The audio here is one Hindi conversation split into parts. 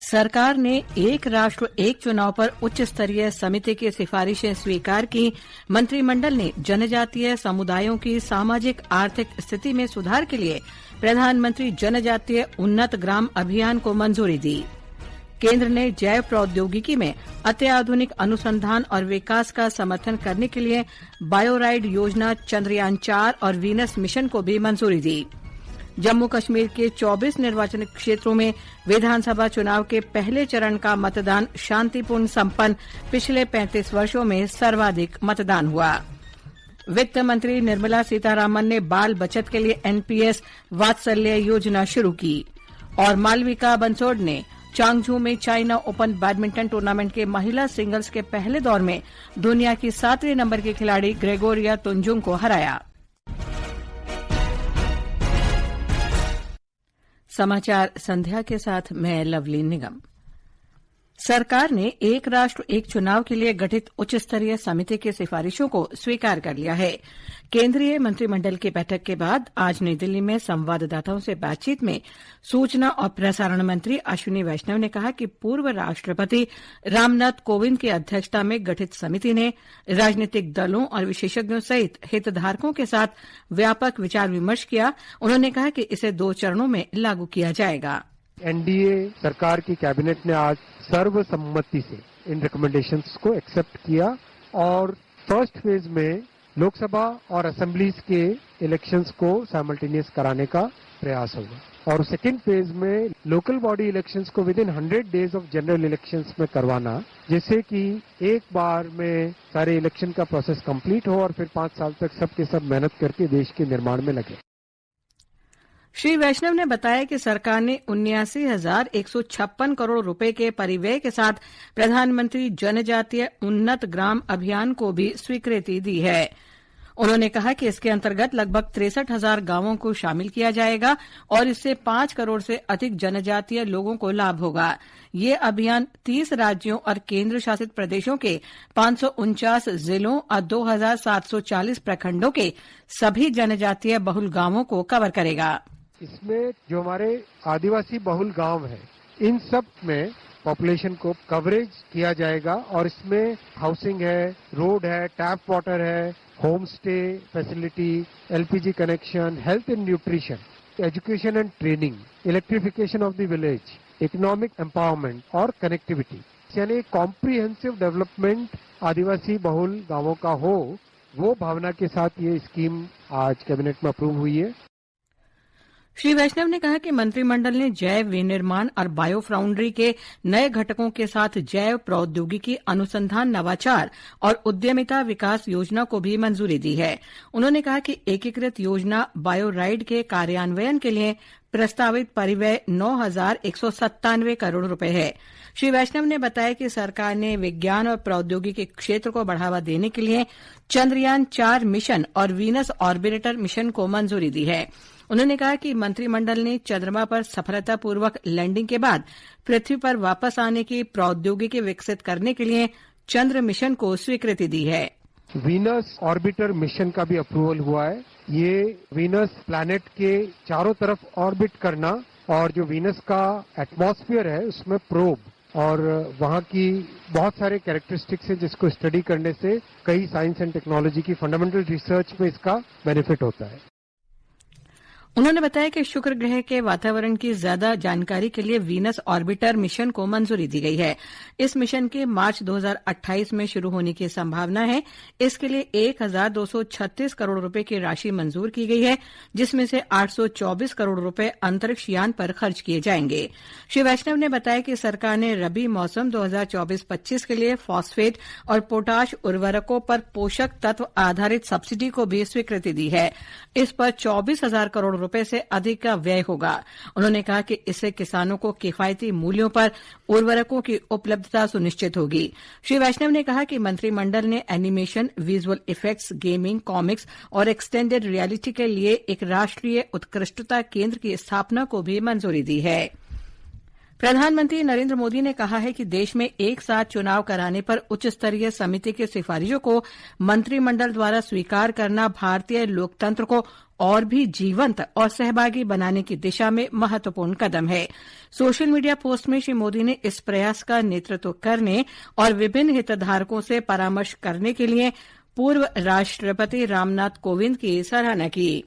सरकार ने एक राष्ट्र एक चुनाव पर उच्च स्तरीय समिति की सिफारिशें स्वीकार की। मंत्रिमंडल ने जनजातीय समुदायों की सामाजिक आर्थिक स्थिति में सुधार के लिए प्रधानमंत्री जनजातीय उन्नत ग्राम अभियान को मंजूरी दी। केंद्र ने जैव प्रौद्योगिकी में अत्याधुनिक अनुसंधान और विकास का समर्थन करने के लिए बायोराइड योजना, चंद्रयान 4 और वीनस मिशन को भी मंजूरी दी। जम्मू कश्मीर के 24 निर्वाचन क्षेत्रों में विधानसभा चुनाव के पहले चरण का मतदान शांतिपूर्ण संपन्न। पिछले 35 वर्षों में सर्वाधिक मतदान हुआ। वित्त मंत्री निर्मला सीतारामन ने बाल बचत के लिए एनपीएस वात्सल्य योजना शुरू की। और मालविका बंसोड ने चांगझू में चाइना ओपन बैडमिंटन टूर्नामेंट के महिला सिंगल्स के पहले दौर में दुनिया की 7वें नंबर की खिलाड़ी ग्रेगोरिया तुंजुंग को हराया। समाचार संध्या के साथ मैं लवली निगम। सरकार ने एक राष्ट्र एक चुनाव के लिए गठित उच्च स्तरीय समिति की सिफारिशों को स्वीकार कर लिया है। केंद्रीय मंत्रिमंडल की बैठक के बाद आज नई दिल्ली में संवाददाताओं से बातचीत में सूचना और प्रसारण मंत्री अश्विनी वैष्णव ने कहा कि पूर्व राष्ट्रपति रामनाथ कोविंद की अध्यक्षता में गठित समिति ने राजनीतिक दलों और विशेषज्ञों सहित हितधारकों के साथ व्यापक विचार विमर्श किया। उन्होंने कहा कि इसे 2 चरणों में लागू किया जाएगा। एनडीए सरकार की कैबिनेट ने आज सर्वसम्मति से इन रिकमेंडेशंस को एक्सेप्ट किया और फर्स्ट फेज में लोकसभा और असेंबलीज के इलेक्शंस को साइमल्टेनियस कराने का प्रयास होगा और सेकेंड फेज में लोकल बॉडी इलेक्शंस को with in 100 days of general elections में करवाना, जिससे कि एक बार में सारे इलेक्शन का प्रोसेस कंप्लीट हो और फिर 5 साल तक सबके सब मेहनत करके देश के निर्माण में लगे। श्री वैष्णव ने बताया कि सरकार ने 79,156 करोड़ रुपए के परिव्यय के साथ प्रधानमंत्री जनजातीय उन्नत ग्राम अभियान को भी स्वीकृति दी है। उन्होंने कहा कि इसके अंतर्गत लगभग 63,000 गांवों को शामिल किया जाएगा और इससे 5 करोड़ से अधिक जनजातीय लोगों को लाभ होगा। ये अभियान 30 राज्यों और केंद्र शासित प्रदेशों के 549 जिलों और 2,740 प्रखंडों के सभी जनजातीय बहुल गांवों को कवर करेगा। इसमें जो हमारे आदिवासी बहुल गांव हैं, इन सब में पॉपुलेशन को कवरेज किया जाएगा और इसमें हाउसिंग है, रोड है, टैप वाटर है, home stay facility, LPG connection, health and nutrition, education and training, electrification of the village, economic empowerment और कनेक्टिविटी, यानी कॉम्प्रिहेंसिव डेवलपमेंट आदिवासी बहुल गांवों का हो, वो भावना के साथ ये स्कीम आज कैबिनेट में अप्रूव हुई है। श्री वैष्णव ने कहा कि मंत्रिमंडल ने जैव विनिर्माण और बायो फाउंड्री के नए घटकों के साथ जैव प्रौद्योगिकी अनुसंधान, नवाचार और उद्यमिता विकास योजना को भी मंजूरी दी है। उन्होंने कहा कि एकीकृत योजना बायोराइड के कार्यान्वयन के लिए प्रस्तावित परिव्यय 9,197 करोड़ रुपए है। श्री वैष्णव ने बताया कि सरकार ने विज्ञान और प्रौद्योगिकी क्षेत्र को बढ़ावा देने के लिए चंद्रयान 4 मिशन और वीनस ऑर्बिटर मिशन को मंजूरी दी है। उन्होंने कहा कि मंत्रिमंडल ने चंद्रमा पर सफलतापूर्वक लैंडिंग के बाद पृथ्वी पर वापस आने की प्रौद्योगिकी विकसित करने के लिए चंद्र मिशन को स्वीकृति दी है। वीनस ऑर्बिटर मिशन का भी अप्रूवल हुआ है। ये वीनस प्लैनेट के चारों तरफ ऑर्बिट करना और जो वीनस का एटमॉस्फेयर है उसमें प्रोब और वहाँ की बहुत सारे कैरेक्टरिस्टिक्स है जिसको स्टडी करने से कई साइंस एंड टेक्नोलॉजी की फंडामेंटल रिसर्च में इसका बेनिफिट होता है। उन्होंने बताया कि शुक्र ग्रह के वातावरण की ज्यादा जानकारी के लिए वीनस ऑर्बिटर मिशन को मंजूरी दी गई है। इस मिशन के मार्च 2028 में शुरू होने की संभावना है। इसके लिए 1,236 करोड़ रुपए की राशि मंजूर की गई है, जिसमें से 824 करोड़ रुपए अंतरिक्ष यान पर खर्च किए जाएंगे। श्री वैष्णव ने बताया कि सरकार ने रबी मौसम 2024-25 के लिए फॉस्फेट और पोटाश उर्वरकों पर पोषक तत्व आधारित सब्सिडी को भी स्वीकृति दी है। इस पर 24,000 करोड़ रुपए से अधिक का व्यय होगा। उन्होंने कहा कि इससे किसानों को किफायती मूल्यों पर उर्वरकों की उपलब्धता सुनिश्चित होगी। श्री वैष्णव ने कहा कि मंत्रिमंडल ने animation, visual effects, gaming, comics और एक्सटेंडेड रियलिटी के लिए एक राष्ट्रीय उत्कृष्टता केंद्र की स्थापना को भी मंजूरी दी है। प्रधानमंत्री नरेंद्र मोदी ने कहा है कि देश में एक साथ चुनाव कराने पर उच्च स्तरीय समिति की सिफारिशों को मंत्रिमंडल द्वारा स्वीकार करना भारतीय लोकतंत्र को और भी जीवंत और सहभागी बनाने की दिशा में महत्वपूर्ण कदम है। सोशल मीडिया पोस्ट में श्री मोदी ने इस प्रयास का नेतृत्व करने और विभिन्न हितधारकों से परामर्श करने के लिए पूर्व राष्ट्रपति रामनाथ कोविंद की सराहना की।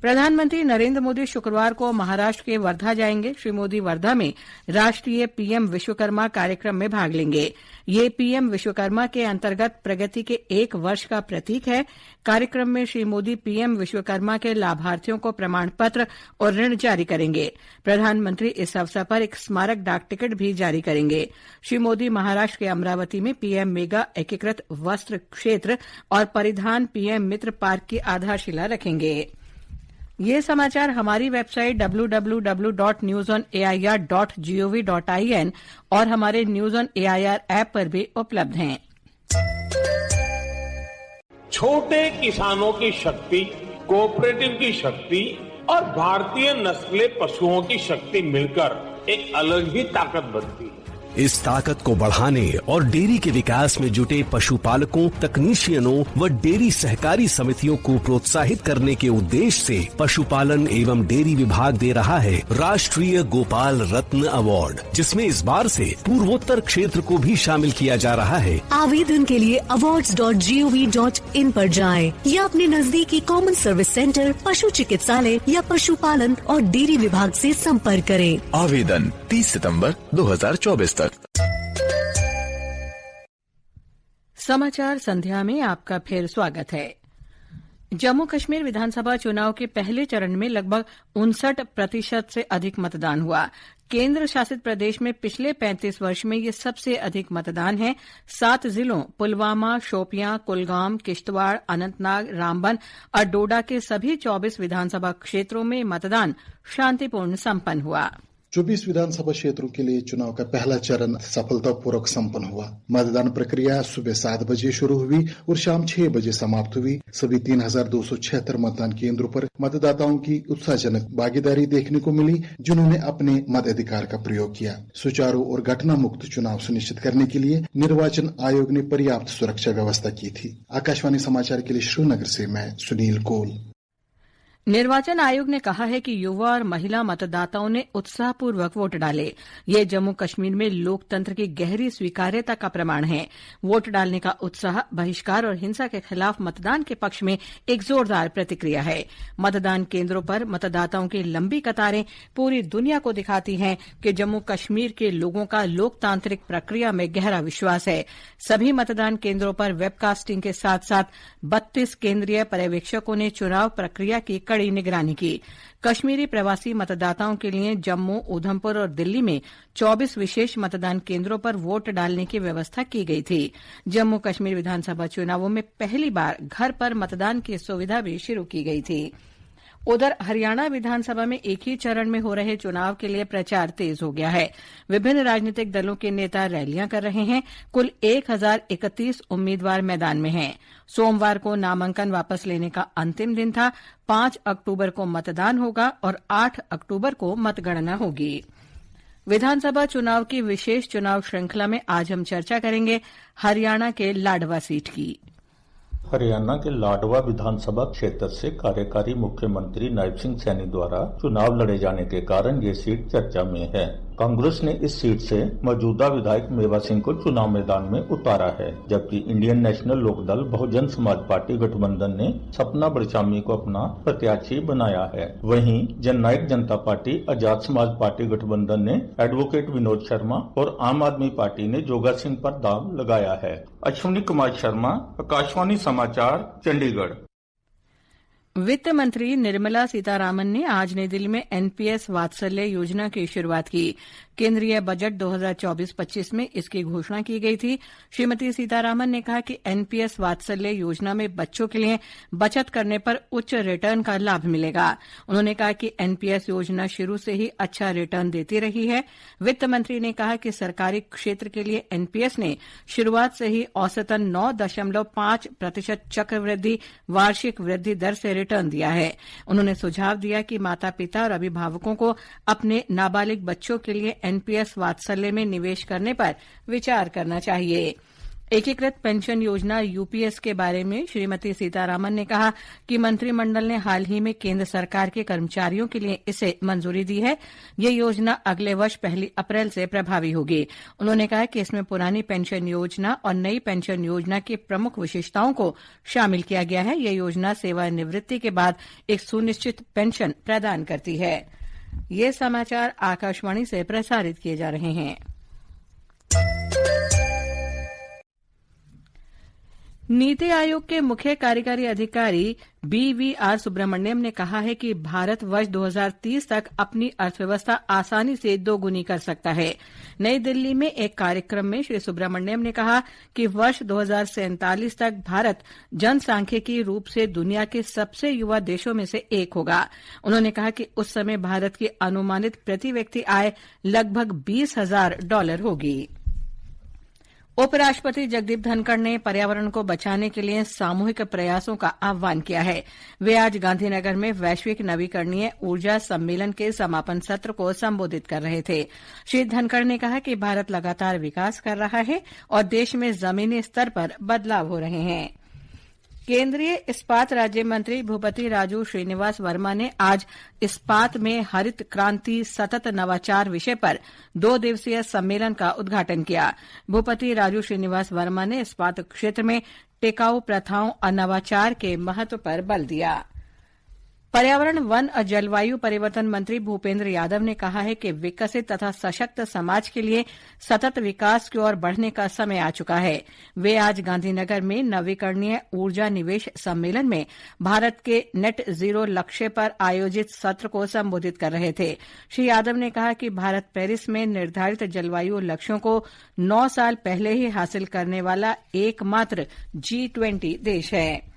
प्रधानमंत्री नरेंद्र मोदी शुक्रवार को महाराष्ट्र के वर्धा जाएंगे। श्री मोदी वर्धा में राष्ट्रीय पीएम विश्वकर्मा कार्यक्रम में भाग लेंगे। ये पीएम विश्वकर्मा के अंतर्गत प्रगति के 1 वर्ष का प्रतीक है। कार्यक्रम में श्री मोदी पीएम विश्वकर्मा के लाभार्थियों को प्रमाण पत्र और ऋण जारी करेंगे। प्रधानमंत्री इस अवसर पर एक स्मारक डाक टिकट भी जारी करेंगे। श्री मोदी महाराष्ट्र के अमरावती में पीएम मेगा एकीकृत वस्त्र क्षेत्र और परिधान पीएम मित्र पार्क की आधारशिला रखेंगे। ये समाचार हमारी वेबसाइट www.newsonair.gov.in और हमारे न्यूज ऑन एआईआर ऐप पर भी उपलब्ध हैं। छोटे किसानों की शक्ति, कोऑपरेटिव की शक्ति और भारतीय नस्ले पशुओं की शक्ति मिलकर एक अलग ही ताकत बनती है। इस ताकत को बढ़ाने और डेयरी के विकास में जुटे पशुपालकों, तकनीशियनों व डेयरी सहकारी समितियों को प्रोत्साहित करने के उद्देश्य से पशुपालन एवं डेयरी विभाग दे रहा है राष्ट्रीय गोपाल रत्न अवार्ड, जिसमें इस बार से पूर्वोत्तर क्षेत्र को भी शामिल किया जा रहा है। आवेदन के लिए awards.gov.in पर जाएं या अपने नजदीकी कॉमन सर्विस सेंटर, पशु चिकित्सालय या पशुपालन और डेयरी विभाग से संपर्क करें। आवेदन 30 सितंबर 2024 तक। समाचार संध्या में आपका फिर स्वागत है। जम्मू कश्मीर विधानसभा चुनाव के पहले चरण में लगभग 59% से अधिक मतदान हुआ। केंद्र शासित प्रदेश में पिछले 35 वर्ष में ये सबसे अधिक मतदान है। 7 जिलों पुलवामा, शोपियां, कुलगाम, किश्तवाड़, अनंतनाग, रामबन और डोडा के सभी 24 विधानसभा क्षेत्रों में मतदान शांतिपूर्ण संपन्न हुआ। 24 विधानसभा क्षेत्रों के लिए चुनाव का पहला चरण सफलतापूर्वक संपन्न हुआ। मतदान प्रक्रिया सुबह 7 बजे शुरू हुई और शाम 6 बजे समाप्त हुई। सभी 3276 मतदान केंद्रों पर मतदाताओं की उत्साहजनक भागीदारी देखने को मिली, जिन्होंने अपने मताधिकार का प्रयोग किया। सुचारू और घटना मुक्त चुनाव सुनिश्चित करने के लिए निर्वाचन आयोग ने पर्याप्त सुरक्षा व्यवस्था की थी। आकाशवाणी समाचार के लिए श्रीनगर से मैं सुनील कोल। निर्वाचन आयोग ने कहा है कि युवा और महिला मतदाताओं ने उत्साहपूर्वक वोट डाले। ये जम्मू कश्मीर में लोकतंत्र की गहरी स्वीकार्यता का प्रमाण है। वोट डालने का उत्साह बहिष्कार और हिंसा के खिलाफ मतदान के पक्ष में एक जोरदार प्रतिक्रिया है। मतदान केंद्रों पर मतदाताओं की लंबी कतारें पूरी दुनिया को दिखाती हैं कि जम्मू कश्मीर के लोगों का लोकतांत्रिक प्रक्रिया में गहरा विश्वास है। सभी मतदान केंद्रों पर वेबकास्टिंग के साथ साथ 32 केंद्रीय पर्यवेक्षकों ने चुनाव प्रक्रिया की कड़ी निगरानी की। कश्मीरी प्रवासी मतदाताओं के लिए जम्मू, उधमपुर और दिल्ली में 24 विशेष मतदान केंद्रों पर वोट डालने की व्यवस्था की गई थी। जम्मू कश्मीर विधानसभा चुनावों में पहली बार घर पर मतदान की सुविधा भी शुरू की गई थी। उधर हरियाणा विधानसभा में एक ही चरण में हो रहे चुनाव के लिए प्रचार तेज हो गया है। विभिन्न राजनीतिक दलों के नेता रैलियां कर रहे हैं। कुल 1031 उम्मीदवार मैदान में हैं। सोमवार को नामांकन वापस लेने का अंतिम दिन था। 5 अक्टूबर को मतदान होगा और 8 अक्टूबर को मतगणना होगी। विधानसभा चुनाव की विशेष चुनाव श्रृंखला में आज हम चर्चा करेंगे हरियाणा के लाडवा सीट की। हरियाणा के लाडवा विधानसभा क्षेत्र से कार्यकारी मुख्यमंत्री नायब सिंह सैनी द्वारा चुनाव लड़े जाने के कारण ये सीट चर्चा में है। कांग्रेस ने इस सीट से मौजूदा विधायक मेवा सिंह को चुनाव मैदान में उतारा है, जबकि Indian national Lokdal Bahujan Samaj party गठबंधन ने सपना बड़चामी को अपना प्रत्याशी बनाया है। वहीं जननायक जनता पार्टी, आजाद समाज पार्टी गठबंधन ने एडवोकेट विनोद शर्मा और आम आदमी पार्टी ने जोगा सिंह पर दाव लगाया है। अश्विनी कुमार शर्मा, आकाशवाणी समाचार, चंडीगढ़। वित्त मंत्री निर्मला सीतारामन ने आज नई दिल्ली में एनपीएस वात्सल्य योजना की शुरुआत की। केंद्रीय बजट 2024-25 में इसकी घोषणा की गई थी। श्रीमती सीतारामन ने कहा कि एनपीएस वात्सल्य योजना में बच्चों के लिए बचत करने पर उच्च रिटर्न का लाभ मिलेगा। उन्होंने कहा कि एनपीएस योजना शुरू से ही अच्छा रिटर्न देती रही है। वित्त मंत्री ने कहा कि सरकारी क्षेत्र के लिए एनपीएस ने शुरुआत से ही औसतन 9.5% चक्रवृद्धि वार्षिक वृद्धि दर से रिटर्न दिया है। उन्होंने सुझाव दिया कि माता पिता और अभिभावकों को अपने नाबालिग बच्चों के लिए एनपीएस वात्सल्य में निवेश करने पर विचार करना चाहिए। एकीकृत पेंशन योजना यूपीएस के बारे में श्रीमती सीतारामन ने कहा कि मंत्रिमंडल ने हाल ही में केंद्र सरकार के कर्मचारियों के लिए इसे मंजूरी दी है। ये योजना अगले वर्ष 1 अप्रैल से प्रभावी होगी। उन्होंने कहा कि इसमें पुरानी पेंशन योजना और नई पेंशन योजना की प्रमुख विशेषताओं को शामिल किया गया है। यह योजना सेवानिवृत्ति के बाद एक सुनिश्चित पेंशन प्रदान करती है। ये समाचार आकाशवाणी से प्रसारित किए जा रहे हैं। नीति आयोग के मुख्य कार्यकारी अधिकारी बीवीआर सुब्रमण्यम ने कहा है कि भारत वर्ष 2030 तक अपनी अर्थव्यवस्था आसानी से दोगुनी कर सकता है। नई दिल्ली में एक कार्यक्रम में श्री सुब्रमण्यम ने कहा कि वर्ष 2047 तक भारत जनसांख्यिकी रूप से दुनिया के सबसे युवा देशों में से एक होगा। उन्होंने कहा कि उस समय भारत की अनुमानित प्रति व्यक्ति आय लगभग $20,000 होगी। उपराष्ट्रपति जगदीप धनखड़ ने पर्यावरण को बचाने के लिए सामूहिक प्रयासों का आह्वान किया है। वे आज गांधीनगर में वैश्विक नवीकरणीय ऊर्जा सम्मेलन के समापन सत्र को संबोधित कर रहे थे। श्री धनखड़ ने कहा कि भारत लगातार विकास कर रहा है और देश में जमीनी स्तर पर बदलाव हो रहे हैं। केंद्रीय इस्पात राज्य मंत्री भूपति राजू श्रीनिवास वर्मा ने आज इस्पात में हरित क्रांति सतत नवाचार विषय पर 2 दिवसीय सम्मेलन का उद्घाटन किया। भूपति राजू श्रीनिवास वर्मा ने इस्पात क्षेत्र में टिकाऊ प्रथाओं और नवाचार के महत्व पर बल दिया। पर्यावरण, वन और जलवायु परिवर्तन मंत्री भूपेंद्र यादव ने कहा है कि विकसित तथा सशक्त समाज के लिए सतत विकास की ओर बढ़ने का समय आ चुका है। वे आज गांधीनगर में नवीकरणीय ऊर्जा निवेश सम्मेलन में भारत के नेट जीरो लक्ष्य पर आयोजित सत्र को संबोधित कर रहे थे। श्री यादव ने कहा कि भारत पेरिस में निर्धारित जलवायु लक्ष्यों को 9 साल पहले ही हासिल करने वाला एकमात्र G20 देश है।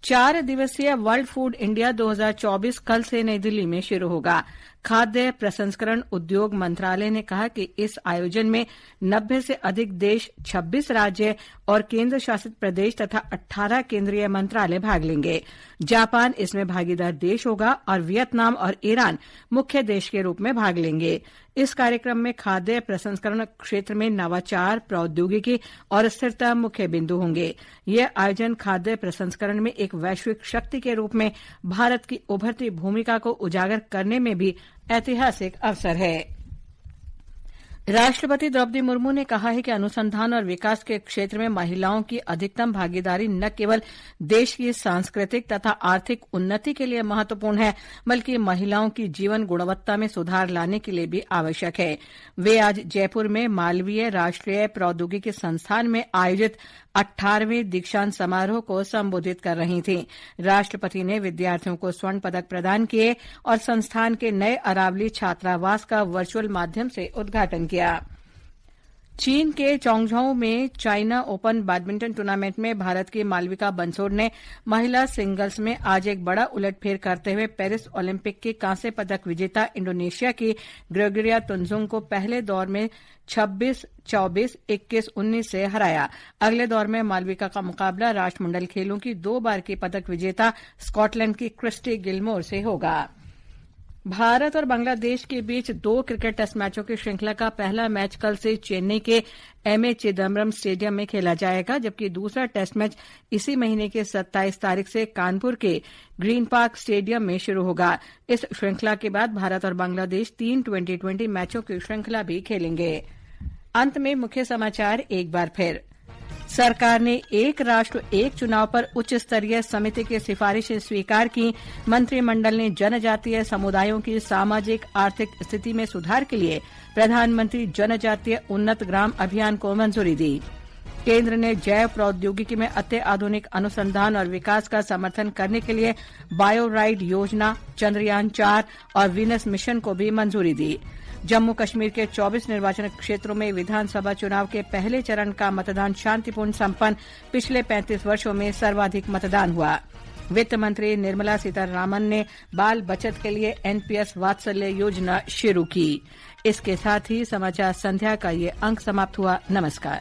4 दिवसीय वर्ल्ड फूड इंडिया 2024 कल से नई दिल्ली में शुरू होगा। खाद्य प्रसंस्करण उद्योग मंत्रालय ने कहा कि इस आयोजन में 90 से अधिक देश, 26 राज्य और केंद्र शासित प्रदेश तथा 18 केंद्रीय मंत्रालय भाग लेंगे। जापान इसमें भागीदार देश होगा और वियतनाम और ईरान मुख्य देश के रूप में भाग लेंगे। इस कार्यक्रम में खाद्य प्रसंस्करण क्षेत्र में नवाचार, प्रौद्योगिकी और स्थिरता मुख्य बिंदु होंगे। यह आयोजन खाद्य प्रसंस्करण में एक वैश्विक शक्ति के रूप में भारत की उभरती भूमिका को उजागर करने में भी ऐतिहासिक अवसर है। राष्ट्रपति द्रौपदी मुर्मू ने कहा है कि अनुसंधान और विकास के क्षेत्र में महिलाओं की अधिकतम भागीदारी न केवल देश की सांस्कृतिक तथा आर्थिक उन्नति के लिए महत्वपूर्ण है, बल्कि महिलाओं की जीवन गुणवत्ता में सुधार लाने के लिए भी आवश्यक है। वे आज जयपुर में मालवीय राष्ट्रीय प्रौद्योगिकी संस्थान में आयोजित 18वें दीक्षांत समारोह को संबोधित कर रही थीं। राष्ट्रपति ने विद्यार्थियों को स्वर्ण पदक प्रदान किए और संस्थान के नए अरावली छात्रावास का वर्चुअल माध्यम से उद्घाटन किया। चीन के चोंगझोउ में चाइना ओपन बैडमिंटन टूर्नामेंट में भारत की मालविका बंसोड़ ने महिला सिंगल्स में आज एक बड़ा उलटफेर करते हुए पेरिस ओलंपिक की कांस्य पदक विजेता इंडोनेशिया की ग्रेगोरिया तुनजुंग को पहले दौर में 26-24, 21-19 से हराया। अगले दौर में मालविका का मुकाबला राष्ट्रमंडल खेलों की 2 बार की पदक विजेता स्कॉटलैंड की क्रिस्टी गिलमोर से होगा। भारत और बांग्लादेश के बीच 2 क्रिकेट टेस्ट मैचों की श्रृंखला का पहला मैच कल से चेन्नई के एमए चिदम्बरम स्टेडियम में खेला जाएगा, जबकि दूसरा टेस्ट मैच इसी महीने की 27 तारीख से कानपुर के ग्रीन पार्क स्टेडियम में शुरू होगा। इस श्रृंखला के बाद भारत और बांग्लादेश 3 2020 मैचों की श्रृंखला भी खेलेंगे। अंत में मुख्य समाचार एक बार फिर। सरकार ने एक राष्ट्र एक चुनाव पर उच्च स्तरीय समिति की सिफारिशें स्वीकार की। मंत्रिमंडल ने जनजातीय समुदायों की सामाजिक आर्थिक स्थिति में सुधार के लिए प्रधानमंत्री जनजातीय उन्नत ग्राम अभियान को मंजूरी दी। केंद्र ने जैव प्रौद्योगिकी में अत्याधुनिक अनुसंधान और विकास का समर्थन करने के लिए बायोराइड योजना, चंद्रयान 4 और वीनस मिशन को भी मंजूरी दी। जम्मू कश्मीर के 24 निर्वाचन क्षेत्रों में विधानसभा चुनाव के पहले चरण का मतदान शांतिपूर्ण संपन्न। पिछले 35 वर्षों में सर्वाधिक मतदान हुआ। वित्त मंत्री निर्मला सीतारामन ने बाल बचत के लिए एनपीएस वात्सल्य योजना शुरू की। इसके साथ ही समाचार संध्या का ये अंक समाप्त हुआ। नमस्कार।